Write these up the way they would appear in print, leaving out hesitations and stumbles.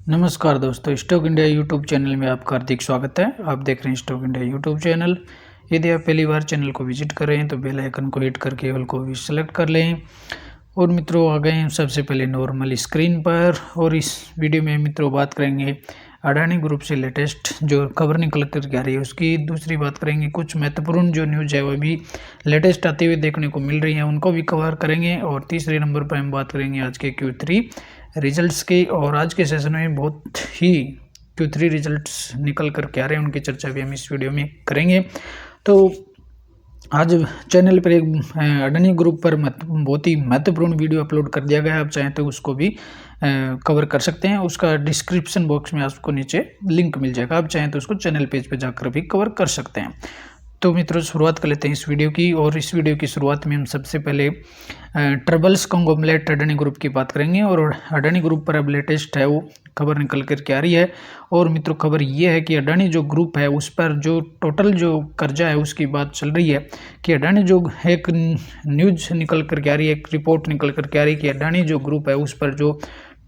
नमस्कार दोस्तों, stock India YouTube channel में आपका हार्दिक स्वागत है। आप देख रहे हैं स्टॉक इंडिया यूट्यूब चैनल। यदि आप पहली बार चैनल को विजिट कर रहे हैं तो बेल आइकन को हिट करके ऑल को भी सेलेक्ट कर लें। और मित्रों, आ गए हैं सबसे पहले नॉर्मल स्क्रीन पर। और इस वीडियो में मित्रों बात करेंगे अडानी ग्रुप से लेटेस्ट जो खबर निकल कर आ रही है उसकी। दूसरी बात करेंगे कुछ महत्वपूर्ण जो न्यूज़ है वो भी लेटेस्ट आते हुए देखने को मिल रही है, उनको भी कवर करेंगे। और तीसरे नंबर पर हम बात करेंगे आज के Q3 रिजल्ट्स की। और आज के सेशन में बहुत ही Q3 रिजल्ट्स निकल कर के आ रहे हैं, उनकी चर्चा भी हम इस वीडियो में करेंगे। तो आज चैनल पर एक अडानी ग्रुप पर बहुत ही महत्वपूर्ण वीडियो अपलोड कर दिया गया है। आप चाहें तो उसको भी कवर कर सकते हैं। उसका डिस्क्रिप्शन बॉक्स में आपको नीचे लिंक मिल जाएगा। आप चाहें तो उसको चैनल पेज पे जाकर भी कवर कर सकते हैं। तो मित्रों, शुरुआत कर लेते हैं इस वीडियो की। और इस वीडियो की शुरुआत में हम सबसे पहले ट्रबल्स कॉन्ग्लोमरेट अडानी ग्रुप की बात करेंगे। और अडानी ग्रुप पर अब लेटेस्ट है वो खबर निकल कर के आ रही है। और मित्रों, खबर ये है कि अडानी जो ग्रुप है उस पर जो टोटल जो कर्जा है उसकी बात चल रही है कि अडानी जो एक न्यूज़ निकल कर के आ रही है, एक रिपोर्ट निकल कर के आ रही है कि अडानी जो ग्रुप है उस पर जो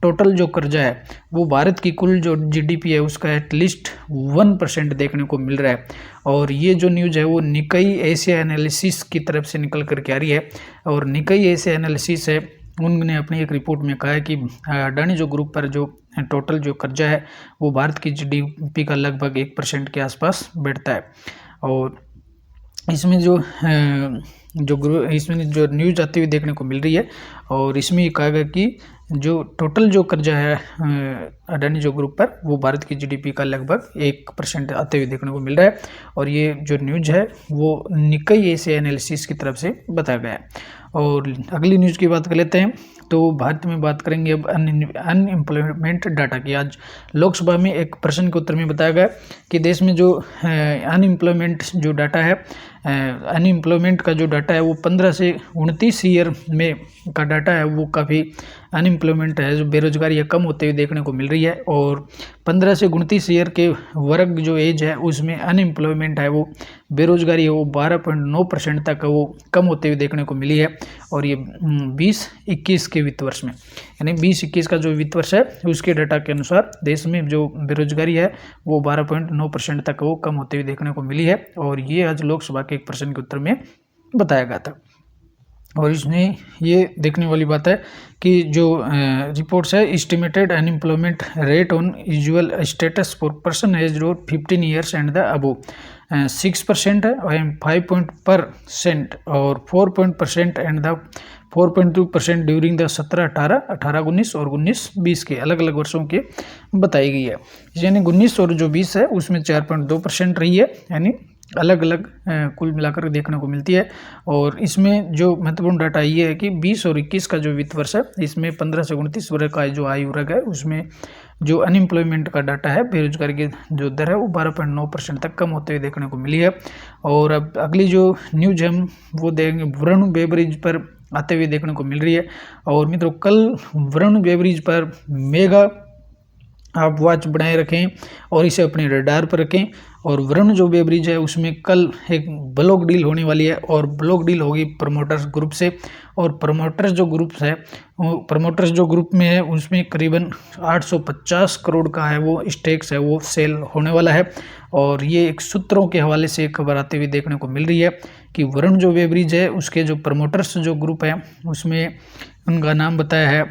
टोटल जो कर्जा है वो भारत की कुल जो GDP है उसका एटलीस्ट 1% देखने को मिल रहा है। और ये जो न्यूज़ है वो निकाई एशिया एनालिसिस की तरफ से निकल कर के आ रही है। और निकाई एशिया एनालिसिस है, उन्होंने अपनी एक रिपोर्ट में कहा है कि अडानी जो ग्रुप पर जो टोटल जो कर्जा है वो भारत की GDP का लगभग 1% के आसपास बैठता है। और इसमें इसमें जो न्यूज़ आती हुई देखने को मिल रही है। और इसमें ये कहा गया कि जो टोटल जो कर्जा है अडानी जो ग्रुप पर वो भारत की GDP का लगभग 1% आते हुए देखने को मिल रहा है। और ये जो न्यूज़ है वो निकाई एशिया एनालिसिस की तरफ से बताया गया है। और अगली न्यूज़ की बात कर लेते हैं। तो भारत में बात करेंगे अब अनएम्प्लॉयमेंट डाटा की। आज लोकसभा में एक प्रश्न के उत्तर में बताया गया कि देश में जो अनएम्प्लॉयमेंट जो डाटा है, अनएम्प्लॉयमेंट का जो डाटा है वो 15 से 29 ईयर में का डाटा है वो काफ़ी अनएम्प्लॉयमेंट है, जो बेरोजगारी है कम होते हुए देखने को मिल रही है। और 15 से 29 ईयर के वर्ग जो एज है उसमें अनएम्प्लॉयमेंट है वो बेरोजगारी है वो 12.9% तक वो कम होते हुए देखने को मिली है। और ये 20-21 के वित्त वर्ष में, यानी 20-21 का जो वित्त वर्ष है उसके डाटा के अनुसार देश में जो बेरोजगारी है वो 12.9% तक वो कम होते हुए देखने को मिली है। और ये आज लोकसभा के एक प्रश्न के उत्तर में बताया गया था। और इसमें ये देखने वाली बात है कि जो रिपोर्ट्स है, estimated unemployment rate on usual status for person age 15 years and the above 6% है, और 5% और 4% एंड द 4.2% ड्यूरिंग द 17-18, 18-19 और 19-20 के अलग अलग वर्षों के बताई गई है। यानी 19 और जो 20 है उसमें 4.2% रही है, यानी अलग अलग कुल मिलाकर देखने को मिलती है। और इसमें जो महत्वपूर्ण डाटा ये है कि 20 और 21 का जो वित्त वर्ष है इसमें 15 से 29 वर्ग का जो आयु वर्ग है उसमें जो अनएम्प्लॉयमेंट का डाटा है, बेरोजगारी की जो दर है वो 12.9% तक कम होते हुए देखने को मिली है। और अब अगली जो न्यूज हम वो देखेंगे वरुण बेवरेज पर आते हुए देखने को मिल रही है। और मित्रों, कल वरुण बेवरेज पर मेगा आप वॉच बनाए रखें और इसे अपने रडार पर रखें। और वरुण जो बेवरेज है उसमें कल एक ब्लॉक डील होने वाली है, और ब्लॉक डील होगी प्रमोटर्स ग्रुप से। और प्रमोटर्स जो ग्रुप में है उसमें करीबन 850 करोड़ का है वो स्टेक्स है वो सेल होने वाला है। और ये एक सूत्रों के हवाले से एक खबर आते हुए देखने को मिल रही है कि वरुण जो बेवरेज है उसके जो प्रमोटर्स जो ग्रुप है उसमें उनका नाम बताया है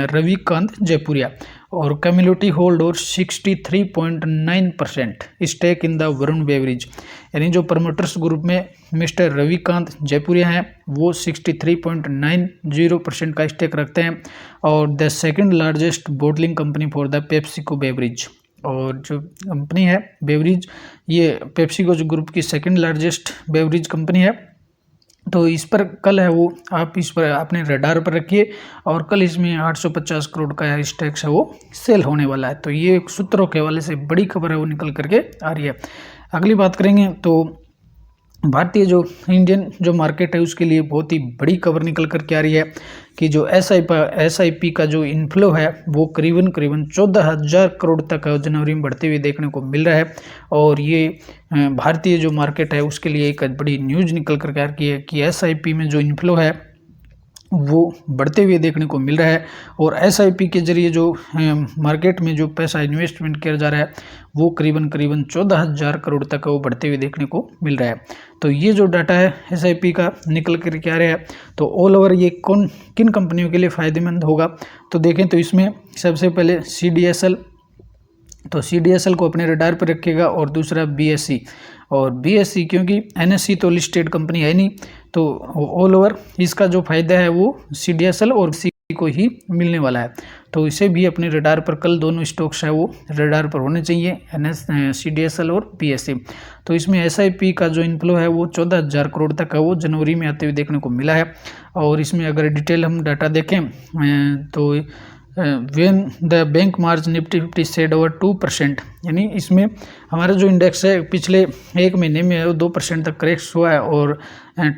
रविकांत जयपुरिया। और कम्युनिटी होल्ड और 63.9% stake in the Varun beverage, यानी जो प्रमोटर्स ग्रुप में मिस्टर रविकांत जयपुरिया हैं वो 63.90% का स्टेक रखते हैं। और the second largest bottling company for the PepsiCo beverage, और जो कंपनी है बेवरेज ये पेप्सिको जो ग्रुप की सेकंड लार्जेस्ट बेवरेज कंपनी है। तो इस पर कल है वो आप इस पर अपने रडार पर रखिए। और कल इसमें 850 करोड़ का स्टेक्स है वो सेल होने वाला है। तो ये सूत्रों के हवाले से बड़ी खबर है वो निकल करके आ रही है। अगली बात करेंगे तो भारतीय जो इंडियन जो मार्केट है उसके लिए बहुत ही बड़ी खबर निकल कर के आ रही है कि जो SIP का जो इनफ्लो है वो करीबन 14,000 करोड़ तक जनवरी में बढ़ते हुए देखने को मिल रहा है। और ये भारतीय जो मार्केट है उसके लिए एक बड़ी न्यूज़ निकल कर के आ रही है कि SIP में जो इनफ्लो है वो बढ़ते हुए देखने को मिल रहा है। और एसआईपी के जरिए जो मार्केट में जो पैसा इन्वेस्टमेंट किया जा रहा है वो करीबन 14,000 करोड़ तक वो बढ़ते हुए देखने को मिल रहा है। तो ये जो डाटा है एसआईपी का निकल कर क्या रहा है, तो ऑल ओवर ये किन कंपनियों के लिए फ़ायदेमंद होगा, तो देखें तो इसमें सबसे पहले CDSL, तो CDSL को अपने रडार पर रखेगा, और दूसरा BSE, और BSE क्योंकि NSE तो लिस्टेड कंपनी है नहीं, तो ऑल ओवर इसका जो फायदा है वो CDSL और BSE को ही मिलने वाला है। तो इसे भी अपने रडार पर, कल दोनों स्टॉक्स है वो रडार पर होने चाहिए, CDSL और BSE। तो इसमें SIP का जो इनफ्लो है वो 14,000 करोड़ तक है वो जनवरी में आते हुए देखने को मिला है। और इसमें अगर डिटेल हम डाटा देखें तो when the bank March Nifty 50 said over 2%, यानी इसमें हमारा जो इंडेक्स है पिछले एक महीने में वो 2% तक करेक्ट हुआ है, और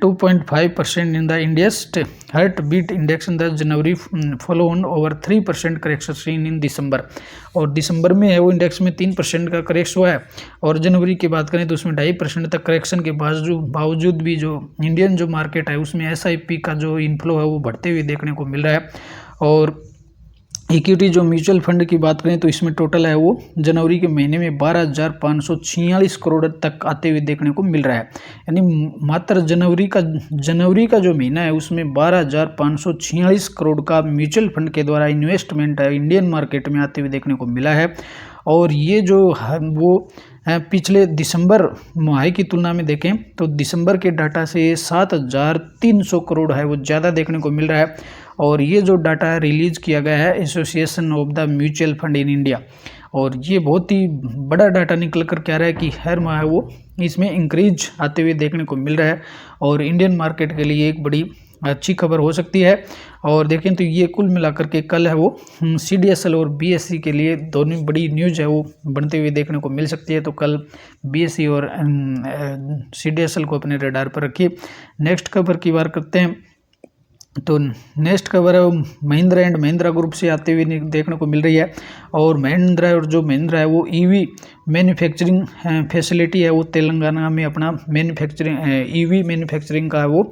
2.5% in the index heart beat index in the January follow on over 3% correction seen in December. और दिसंबर में है वो इंडेक्स में 3% का करेक्शन हुआ है, और जनवरी की बात करें तो उसमें 2.5% तक करेक्शन के बावजूद भी जो इंडियन जो मार्केट है उसमें SIP का जो इनफ्लो है वो बढ़ते हुए देखने को मिल रहा है। और इक्विटी जो म्यूचुअल फंड की बात करें तो इसमें टोटल है वो जनवरी के महीने में 12,546 करोड़ तक आते हुए देखने को मिल रहा है, यानी मात्र जनवरी का जो महीना है उसमें 12,546 करोड़ का म्यूचुअल फंड के द्वारा इन्वेस्टमेंट है इंडियन मार्केट में आते हुए देखने को मिला है। और ये जो वो पिछले दिसंबर माह की तुलना में देखें तो दिसंबर के डाटा से 7,300 करोड़ है वो ज़्यादा देखने को मिल रहा है। और ये जो डाटा रिलीज किया गया है association of the mutual fund in India, और ये बहुत ही बड़ा डाटा निकल कर क्या रहा है कि हर माह वो इसमें इंक्रीज आते हुए देखने को मिल रहा है, और इंडियन मार्केट के लिए एक बड़ी अच्छी खबर हो सकती है। और देखें तो ये कुल मिलाकर के कल है वो CDSL और BSE के लिए दोनों बड़ी न्यूज़ है वो बनते हुए देखने को मिल सकती है। तो कल BSE और CDSL को अपने रडार पर रखिए। नेक्स्ट खबर की बात करते हैं, तो नेक्स्ट खबर है वो महिंद्रा एंड महिंद्रा ग्रुप से आते हुए देखने को मिल रही है। और महिंद्रा है वो EV मैन्युफैक्चरिंग फैसिलिटी है वो तेलंगाना में अपना EV मैन्युफैक्चरिंग का वो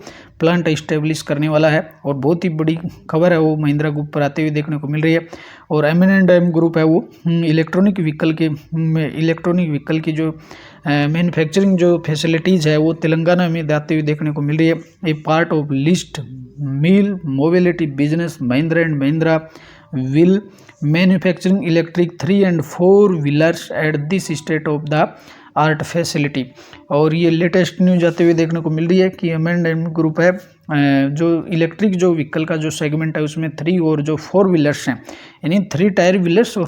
प्लांट इस्टेब्लिश करने वाला है, और बहुत ही बड़ी खबर है वो महिंद्रा ग्रुप पर आते हुए देखने को मिल रही है। और M&M ग्रुप है वो इलेक्ट्रॉनिक व्हीकल की जो मैन्युफैक्चरिंग जो फैसिलिटीज़ है वो तेलंगाना में आते हुए देखने को मिल रही है। A part of last mile mobility business Mahindra and Mahindra will manufacturing electric 3 and 4 wheelers at this state of the art facility. और ये लेटेस्ट न्यूज आते हुए देखने को मिल रही है कि M&M ग्रुप है जो इलेक्ट्रिक जो व्हीकल का जो सेगमेंट है उसमें 3 और जो 4 व्हीलर्स हैं, यानी 3 टायर व्हीलर्स और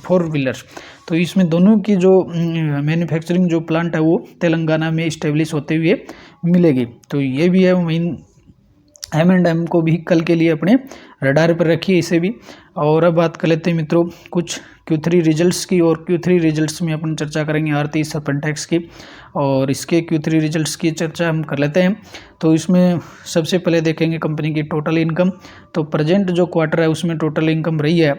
4 व्हीलर्स, तो इसमें दोनों की जो मैन्युफैक्चरिंग जो प्लांट है वो तेलंगाना में इस्टेब्लिश होते हुए मिलेगी। तो ये भी है M&M को भी कल के लिए अपने रडार पर रखिए इसे भी। और अब बात कर लेते हैं मित्रों कुछ Q3 रिजल्ट्स की, और Q3 रिजल्ट्स में अपन चर्चा करेंगे आरती सरपेंटेक्स की, और इसके Q3 रिजल्ट्स की चर्चा हम कर लेते हैं। तो इसमें सबसे पहले देखेंगे कंपनी की टोटल इनकम। तो प्रेजेंट जो क्वार्टर है उसमें टोटल इनकम रही है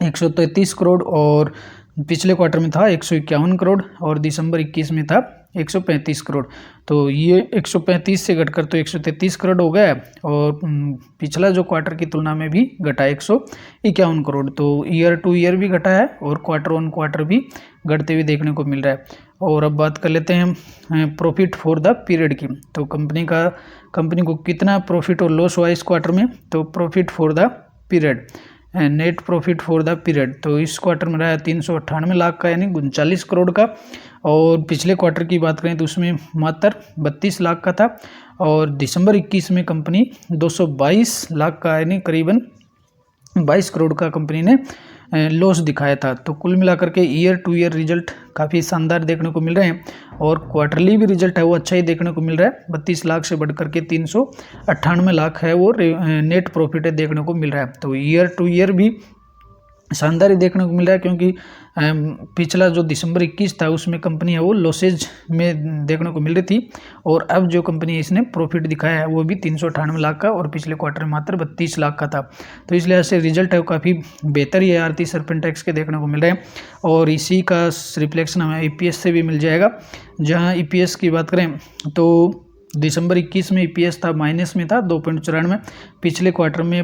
133 करोड़, और पिछले क्वार्टर में था 151 करोड़, और दिसंबर 21 में था 135 करोड़। तो ये 135 से घटकर तो 133 करोड़ हो गया, और पिछला जो क्वार्टर की तुलना में भी घटा 151 करोड़। तो ईयर टू ईयर भी घटा है, और क्वार्टर ऑन क्वार्टर भी घटते हुए देखने को मिल रहा है। और अब बात कर लेते हैं प्रॉफिट फॉर द पीरियड की। तो कंपनी को कितना प्रॉफिट और लॉस हुआ इस क्वार्टर में, तो profit for the period net profit for the period, तो इस क्वार्टर में रहा 398 लाख का, यानी 39 करोड़ का। और पिछले क्वार्टर की बात करें तो उसमें मात्र 32 लाख का था, और दिसंबर 21 में कंपनी 222 लाख का, यानी करीबन 22 करोड़ का कंपनी ने लॉस दिखाया था। तो कुल मिलाकर के ईयर टू ईयर रिजल्ट काफ़ी शानदार देखने को मिल रहे हैं, और क्वार्टरली भी रिजल्ट है वो अच्छा ही देखने को मिल रहा है। 32 लाख से बढ़कर के 398 लाख है वो नेट प्रॉफिट देखने को मिल रहा है। तो ईयर टू ईयर भी शानदार ही देखने को मिल रहा है, क्योंकि पिछला जो दिसंबर 21 था उसमें कंपनी है वो लॉसेज में देखने को मिल रही थी, और अब जो कंपनी इसने प्रॉफिट दिखाया है वो भी 398 लाख का, और पिछले क्वार्टर में मात्र 32 लाख का था। तो इस लिहाज से रिजल्ट है वो काफ़ी बेहतर ही आरती सरपेंटेक्स के देखने को मिल रहे हैं, और इसी का रिफ्लेक्शन हमें EPS से भी मिल जाएगा। जहाँ EPS की बात करें तो दिसंबर 21 में ईपीएस था माइनस में था 2.94, पिछले क्वार्टर में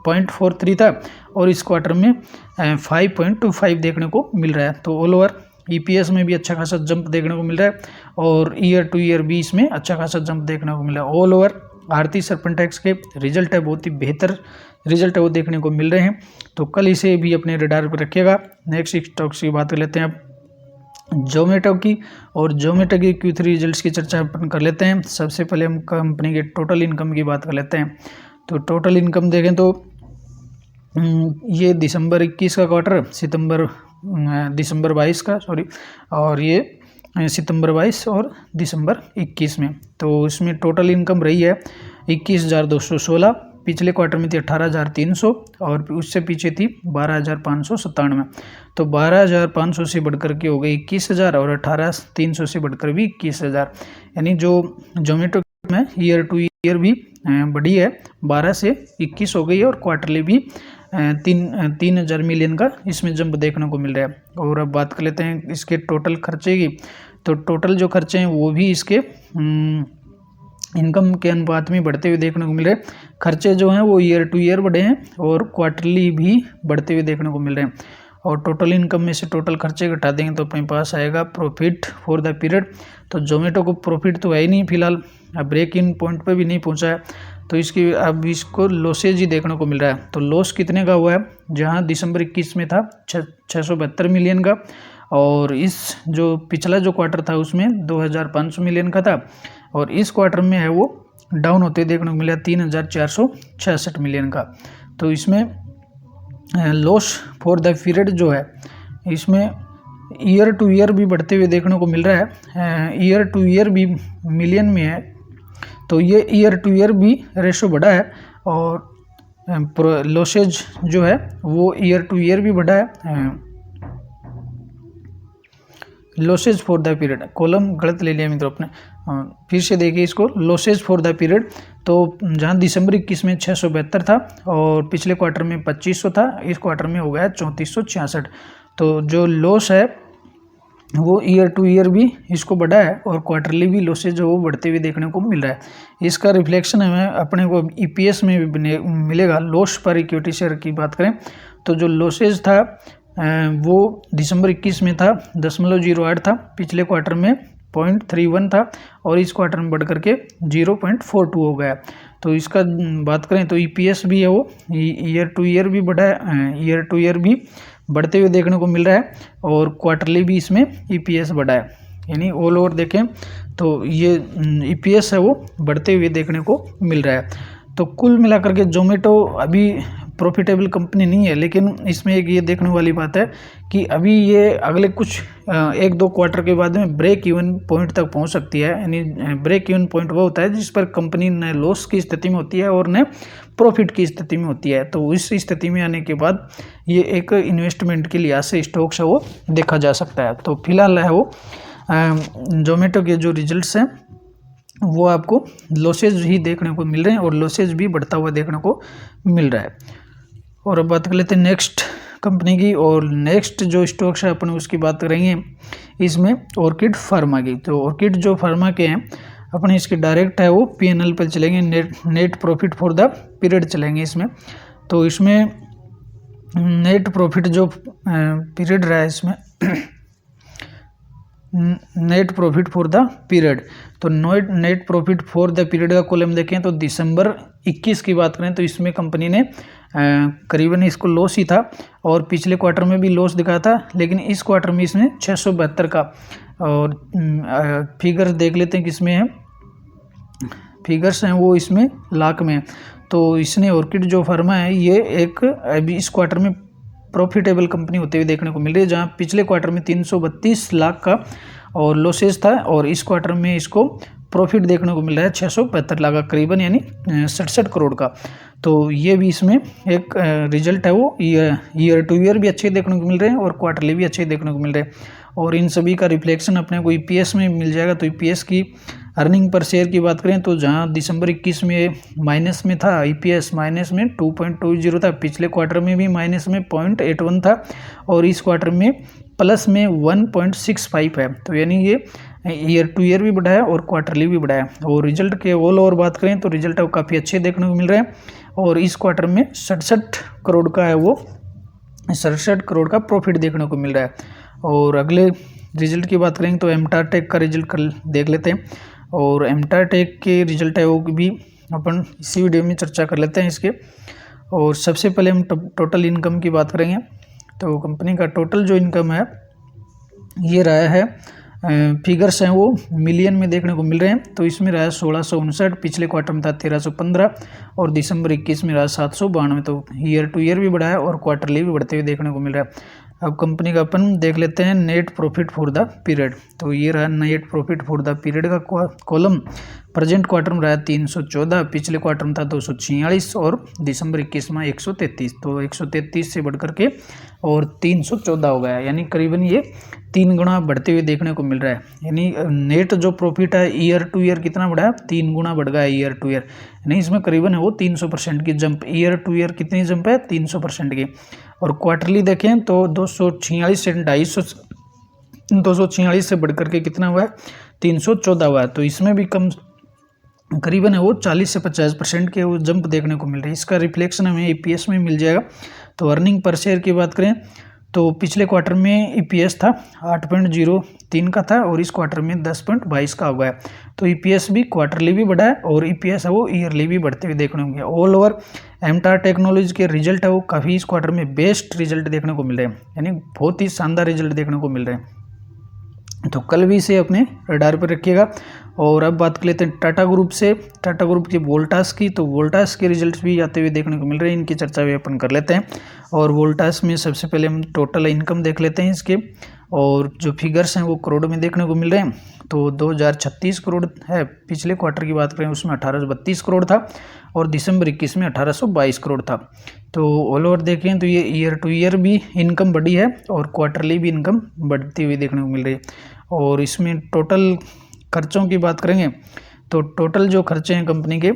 0.43 था और इस क्वार्टर में 5.25 देखने को मिल रहा है। तो ऑल ओवर ईपीएस में भी अच्छा खासा जंप देखने को मिल रहा है और ईयर टू ईयर भी इसमें अच्छा खासा जंप देखने को मिल रहा है। ऑल ओवर भारतीय सरपंटेक्स के रिजल्ट है बहुत ही बेहतर रिजल्ट है वो देखने को मिल रहे हैं। तो कल इसे भी अपने रडार पर रखिएगा। नेक्स्ट स्टॉक्स की बात कर लेते हैं अब जोमेटो की, और जोमेटो की Q3 रिजल्ट्स की चर्चा अपन कर लेते हैं। सबसे पहले हम कंपनी के टोटल इनकम की बात कर लेते हैं। तो टोटल इनकम देखें तो ये दिसंबर 21 का क्वार्टर, दिसंबर 22 का सॉरी, और ये सितंबर 22 और दिसंबर 21 में। तो इसमें टोटल इनकम रही है 21,216, पिछले क्वार्टर में थी 18,300 और उससे पीछे थी 12,597। तो 12,500 से बढ़कर के हो गई 21,000 और 18,300 से बढ़कर भी 21,000, यानी जो जोमेटो में ईयर टू ईयर भी बढ़ी है, 12 से 21 हो गई है और क्वार्टरली भी 3,000 मिलियन का इसमें जंप देखने को मिल रहा है। और अब बात कर लेते हैं इसके टोटल खर्चे की। तो टोटल जो खर्चे हैं वो भी इसके इनकम के अनुपात में बढ़ते हुए देखने को मिल रहे हैं। खर्चे जो हैं वो ईयर टू ईयर बढ़े हैं और क्वार्टरली भी बढ़ते हुए देखने को मिल रहे हैं। और टोटल इनकम में से टोटल खर्चे घटा देंगे तो अपने पास आएगा प्रॉफिट फॉर द पीरियड। तो जोमेटो को प्रॉफिट तो है ही नहीं फिलहाल, अब ब्रेक इन पॉइंट पे भी नहीं पहुंचा है, तो इसकी अब इसको लॉसेज ही देखने को मिल रहा है। तो लॉस कितने का हुआ है, जहां दिसंबर 21 में था 672 मिलियन का, और इस जो पिछला जो क्वार्टर था उसमें 2,500 मिलियन का था, और इस क्वार्टर में है वो डाउन होते देखने को मिला 3,466 मिलियन का। तो इसमें लॉस फॉर द पीरियड जो है इसमें ईयर टू ईयर भी बढ़ते हुए देखने को मिल रहा है। ईयर टू ईयर भी मिलियन में है, तो ये ईयर टू ईयर भी रेशो बढ़ा है, और लॉसेज जो है वो ईयर टू ईयर भी बढ़ा है। Losses for the period, column गलत ले लिया मित्रों अपने, फिर से देखिए इसको, लॉसेज फॉर द पीरियड। तो जहां दिसंबर 21 में 672 था और पिछले क्वार्टर में 2500 था, इस क्वार्टर में हो गया 3466। तो जो लॉस है वो ईयर टू ईयर भी इसको बढ़ा है और क्वार्टरली भी लॉसेज जो वो बढ़ते हुए देखने को मिल रहा है। इसका रिफ्लेक्शन हमें अपने को ईपीएस में भी मिलेगा। लॉस पर इक्विटी शेयर की बात करें तो जो लॉसेज था वो दिसंबर 21 में था 0.08 था, पिछले क्वार्टर में 0.31 था और इस क्वार्टर में बढ़ करके 0.42 हो गया। तो इसका बात करें तो ईपीएस भी है वो ईयर टू ईयर भी बढ़ा है, ईयर टू ईयर भी बढ़ते हुए देखने को मिल रहा है और क्वार्टरली भी इसमें ईपीएस बढ़ा है। यानी ऑल ओवर देखें तो ये ईपीएस है वो बढ़ते हुए देखने को मिल रहा है। तो कुल मिलाकर के जोमेटो अभी प्रॉफिटेबल कंपनी नहीं है, लेकिन इसमें एक ये देखने वाली बात है कि अभी ये अगले कुछ 1-2 क्वार्टर के बाद में ब्रेक इवन पॉइंट तक पहुंच सकती है। यानी ब्रेक इवन पॉइंट वो होता है जिस पर कंपनी न लॉस की स्थिति में होती है और न प्रॉफिट की स्थिति में होती है। तो इस स्थिति में आने के बाद ये एक इन्वेस्टमेंट के लिहाज से स्टॉक्स है वो देखा जा सकता है। तो फिलहाल है वो जोमेटो के जो रिजल्ट्स हैं वो आपको लॉसेज ही देखने को मिल रहे हैं और लॉसेज भी बढ़ता हुआ देखने को मिल रहा है। और अब बात कर लेते हैं नेक्स्ट कंपनी की, और नेक्स्ट जो स्टॉक्स है अपन उसकी बात करेंगे इसमें ऑर्किड फार्मा की। तो ऑर्किड जो फार्मा के हैं अपने इसके डायरेक्ट है वो पीएनएल पर चलेंगे, net profit for the period चलेंगे इसमें। तो इसमें नेट प्रॉफिट जो पीरियड रहा है इसमें net profit for the period, तो net profit for the period का कॉलम देखें तो दिसंबर 21 की बात करें तो इसमें कंपनी ने करीबन इसको लॉस ही था और पिछले क्वार्टर में भी लॉस दिखाया था, लेकिन इस क्वार्टर में इसने 672 का, और फिगर्स देख लेते हैं किसमें है, फिगर्स हैं वो इसमें लाख में। तो इसने ऑर्किड जो फार्मा है ये एक अभी इस क्वार्टर में प्रॉफिटेबल कंपनी होते हुए देखने को मिल रही है, जहां पिछले क्वार्टर में 332 लाख का और लॉसेज था और इस क्वार्टर में इसको प्रॉफिट देखने को मिल रहा है 675 लाख का करीबन, यानी 67 करोड़ का। तो ये भी इसमें एक रिजल्ट है वो ईयर टू ईयर भी अच्छे देखने को मिल रहे हैं और क्वार्टरली भी अच्छे देखने को मिल रहे हैं, और इन सभी का रिफ्लेक्शन अपने को ईपीएस में मिल जाएगा। तो ईपीएस की अर्निंग पर शेयर की बात करें तो जहां दिसंबर 21 में माइनस में था ईपीएस, माइनस में 2.20 था, पिछले क्वार्टर में भी माइनस में 0.81 था और इस क्वार्टर में प्लस में 1.65 है। तो यानी ये ईयर टू ईयर भी बढ़ा है और क्वार्टरली भी बढ़ा है। और रिजल्ट के ऑल ओवर बात करें तो रिजल्ट है वो काफ़ी अच्छे देखने को मिल रहे हैं और इस क्वार्टर में 67 करोड़ का है वो 67 करोड़ का प्रॉफिट देखने को मिल रहा है। और अगले रिजल्ट की बात करेंगे तो एमटार टेक का रिजल्ट कर देख लेते हैं और एमटार टेक के रिजल्ट है वो भी अपन इसी वीडियो में चर्चा कर लेते हैं इसके। और सबसे पहले हम टोटल इनकम की बात करेंगे तो कंपनी का टोटल जो इनकम है ये रहा है, फिगर्स हैं वो मिलियन में देखने को मिल रहे हैं। तो इसमें रहा 1659, पिछले क्वार्टर में था 1315 और दिसंबर 21 में रहा 792। तो ईयर टू ईयर भी बढ़ा है और क्वार्टरली भी बढ़ते हुए देखने को मिल रहा है। अब कंपनी का अपन देख लेते हैं net profit for the period. तो ये रहा net profit for the period का कॉलम। प्रेजेंट क्वार्टर में रहा 314, पिछले क्वार्टर में था 246 और दिसंबर 21 में 133। तो 133 से बढ़कर के और 314 हो गया, यानी करीबन ये 3 गुना बढ़ते हुए देखने को मिल रहा है। यानी नेट जो प्रॉफिट है ईयर टू ईयर कितना बढ़ा है, 3 गुना बढ़ गया है ईयर टू ईयर। यानी इसमें करीबन है वो 300% की जंप, ईयर टू ईयर कितनी जंप है 300% की। और क्वार्टरली देखें तो 246 से 246 से बढ़कर के कितना हुआ है 314 हुआ है। तो इसमें भी कम करीबन है वो 40 से 50% के वो जंप देखने को मिल रही है। इसका रिफ्लेक्शन हमें ईपीएस में मिल जाएगा। तो अर्निंग पर शेयर की बात करें तो पिछले क्वार्टर में ईपीएस था 8.03 का था और इस क्वार्टर में 10.22 का हो गया। तो ईपीएस भी क्वार्टरली भी बढ़ा है और ईपीएस है वो ईयरली भी बढ़ते हुए देखने को मिले। ऑल ओवर एमटार टेक्नोलॉजी के रिजल्ट है वो काफ़ी इस क्वार्टर में बेस्ट रिजल्ट देखने को मिल रहे हैं, यानी बहुत ही शानदार रिजल्ट देखने को मिल रहे हैं। तो कल भी इसे अपने रडार पर रखिएगा। और अब बात कर लेते हैं टाटा ग्रुप से, टाटा ग्रुप के वोल्टास की। तो वोल्टास के रिजल्ट्स भी आते हुए देखने को मिल रहे हैं, इनकी चर्चा भी अपन कर लेते हैं। और वोल्टास में सबसे पहले हम टोटल इनकम देख लेते हैं इसके, और जो फिगर्स हैं वो करोड़ में देखने को मिल रहे हैं। तो 2036 करोड़ है, पिछले क्वार्टर की बात करें उसमें 1832 करोड़ था और दिसंबर 21 में 1822 करोड़ था। तो ऑल ओवर देखें तो ये ईयर टू ईयर भी इनकम बढ़ी है और क्वार्टरली भी इनकम बढ़ती हुई देखने को मिल रही है। और इसमें टोटल खर्चों की बात करेंगे तो टोटल जो खर्चे हैं कंपनी के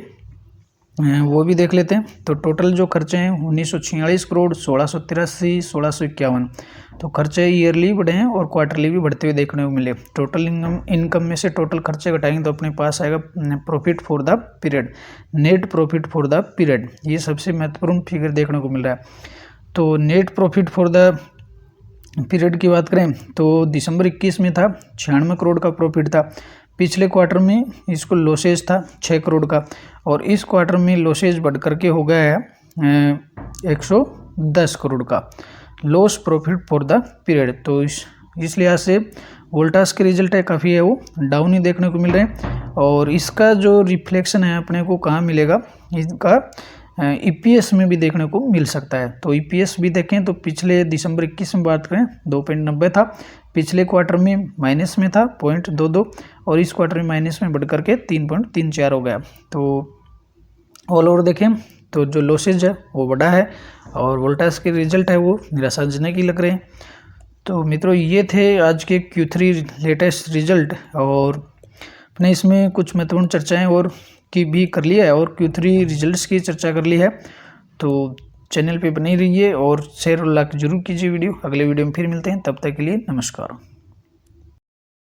वो भी देख लेते हैं। तो टोटल जो खर्चे हैं 1946 करोड़, 1683, 1651। तो खर्चे ईयरली बढ़े हैं और क्वार्टरली भी बढ़ते हुए देखने को मिले। टोटल इनकम में से टोटल खर्चे घटाएंगे तो अपने पास आएगा profit for the period, net profit for the period. ये सबसे महत्वपूर्ण फिगर देखने को मिल रहा है। तो net profit for the period की बात करें तो दिसंबर 21 में था 96 करोड़ का प्रॉफिट था। पिछले क्वार्टर में इसको लॉसेज था 6 करोड़ का और इस क्वार्टर में लॉसेज बढ़ करके हो गया है 110 करोड़ का loss profit for the period. तो इस लिहाज से वोल्टास के रिजल्ट है काफ़ी है वो डाउन ही देखने को मिल रहे हैं। और इसका जो रिफ्लेक्शन है अपने को कहाँ मिलेगा, इसका ईपीएस में भी देखने को मिल सकता है। तो ईपीएस भी देखें तो पिछले दिसंबर 21 में बात करें 2.90 था, पिछले क्वार्टर में माइनस में था 0.22 और इस क्वार्टर में माइनस में बढ़ करके 3.34 हो गया। तो ऑल ओवर देखें तो जो लॉसेज है वो बढ़ा है और वोल्टास के रिजल्ट है वो निराशाजनक ही लग रहे हैं। तो मित्रों ये थे आज के Q3 लेटेस्ट रिजल्ट और अपने इसमें कुछ महत्वपूर्ण चर्चाएं और की भी कर लिया है और Q3 रिजल्ट्स की चर्चा कर ली है। तो चैनल पे बने रहिए और शेयर और लाइक जरूर कीजिए वीडियो। अगले वीडियो में फिर मिलते हैं, तब तक के लिए नमस्कार।